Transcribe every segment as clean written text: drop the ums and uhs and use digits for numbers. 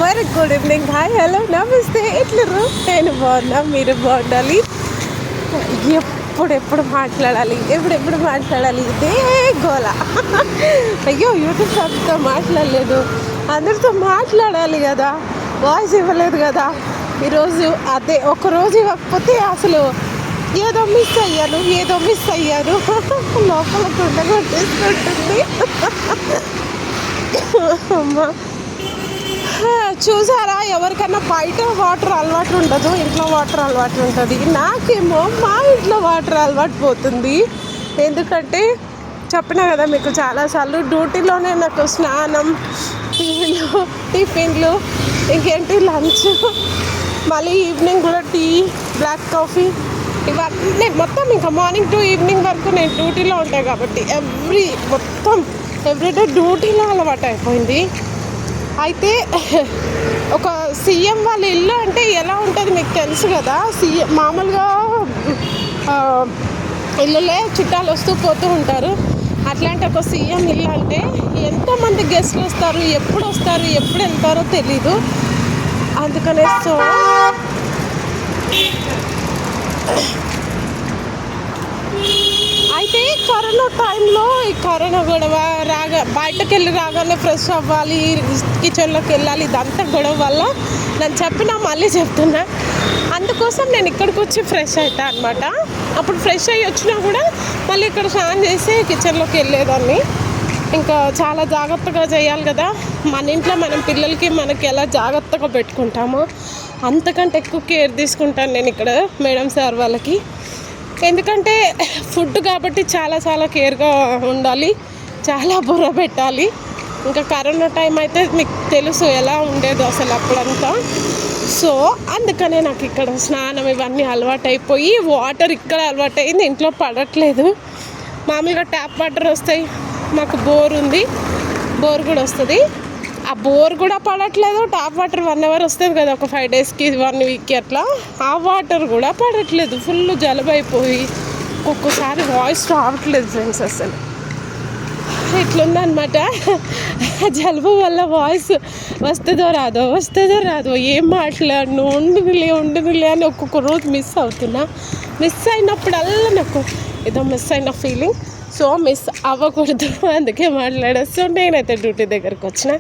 Very good evening. Hi, hello, నమస్తే. ఎట్లరు? నేను బాగున్నా, మీరు బాగుండాలి. ఎప్పుడెప్పుడు మాట్లాడాలి, ఎప్పుడెప్పుడు మాట్లాడాలి, ఇదే గోల. అయ్యో, యూట్యూబ్ అంతా మాట్లాడలేదు, అందరితో మాట్లాడాలి కదా, వాయిస్ ఇవ్వలేదు కదా ఈరోజు. అదే ఒకరోజు ఇవ్వకపోతే అసలు ఏదో మిస్ అయ్యాను లోపల కుండ కొట్టేసుకుంటుంది. అమ్మా, చూసారా, ఎవరికైనా బయట వాటర్ అలవాటు ఉండదు, ఇంట్లో వాటర్ అలవాటు ఉంటుంది. నాకేమో మా ఇంట్లో వాటర్ అలవాటు పోతుంది. ఎందుకంటే చెప్పినా కదా మీకు చాలాసార్లు, డ్యూటీలోనే నాకు స్నానం, టిఫిన్లు, ఇంకేంటి లంచ్, మళ్ళీ ఈవినింగ్ కూడా టీ, బ్లాక్ కాఫీ, ఇవన్నీ మొత్తం ఇంకా మార్నింగ్ టు ఈవినింగ్ వరకు నేను డ్యూటీలో ఉంటాను కాబట్టి ఎవ్రీడే డ్యూటీలో అలవాటు అయిపోయింది. అయితే ఒక సీఎం వాళ్ళ ఇల్లు అంటే ఎలా ఉంటుంది మీకు తెలుసు కదా. మామూలుగా ఇల్లులే చుట్టాలు వస్తూ పోతూ ఉంటారు. అట్లాంటి ఒక సీఎం ఇల్లు అంటే ఎంతోమంది గెస్ట్లు వస్తారు, ఎప్పుడు వెళ్తారో తెలీదు. అందుకనే అయితే కరోనా టైంలో ఈ కరోనా గొడవ బయటకు వెళ్ళి రాగానే ఫ్రెష్ అవ్వాలి, కిచెన్లోకి వెళ్ళాలి, ఇదంతా గొడవ వల్ల నేను మళ్ళీ చెప్తున్నా, అందుకోసం నేను ఇక్కడికి వచ్చి ఫ్రెష్ అవుతాను అనమాట. అప్పుడు ఫ్రెష్ అయ్యి వచ్చినా కూడా మళ్ళీ ఇక్కడ స్నానం చేసి కిచెన్లోకి వెళ్ళేదాన్ని. ఇంకా చాలా జాగ్రత్తగా చేయాలి కదా, మన ఇంట్లో మనం పిల్లలకి మనకి ఎలా జాగ్రత్తగా పెట్టుకుంటామో అంతకంటే ఎక్కువ కేర్ తీసుకుంటాను నేను ఇక్కడ మేడం సార్ వాళ్ళకి. ఎందుకంటే ఫుడ్ కాబట్టి చాలా కేర్గా ఉండాలి, చాలా బుర్ర పెట్టాలి. ఇంకా కరోనా టైం అయితే మీకు తెలుసు ఎలా ఉండేదో అసలు అప్పుడంతా. సో అందుకనే నాకు ఇక్కడ స్నానం ఇవన్నీ అలవాటు అయిపోయి, వాటర్ ఇక్కడ అలవాటు అయింది, ఇంట్లో పడట్లేదు. మామూలుగా ట్యాప్ వాటర్ వస్తాయి, మాకు బోర్ ఉంది, బోర్ కూడా వస్తుంది. ఆ బోర్ కూడా పడట్లేదు, ట్యాప్ వాటర్ 1 hour వస్తుంది కదా, ఒక 5 daysకి 1 weekకి అట్లా, ఆ వాటర్ కూడా పడట్లేదు. ఫుల్ జలుబు అయిపోయి ఒక్కొక్కసారి వాయిస్ రావట్లేదు ఫ్రెండ్స్. అసలు ఇట్లుందనమాట. జలుబు వల్ల వాయిస్ వస్తుందో రాదో ఏం మాట్లాడను, ఉండునులే అని ఒక్కొక్క రోజు మిస్ అవుతున్నా. మిస్ అయినప్పుడల్లా నాకు ఏదో మిస్ అయిన ఫీలింగ్. సో మిస్ అవ్వకూడదు, అందుకే సో నేనైతే డ్యూటీ దగ్గరకు వచ్చిన.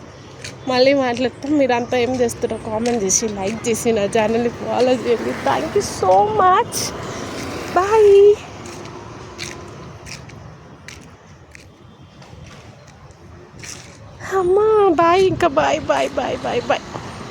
మళ్ళీ మాట్లాడతాం. మీరంతా ఏం చేస్తారో కామెంట్ చేసి, లైక్ చేసి, నా ఛానల్ని ఫాలో చేయండి. Thank you so much. Bye. అమ్మా బాయ్, ఇంకా బాయ్.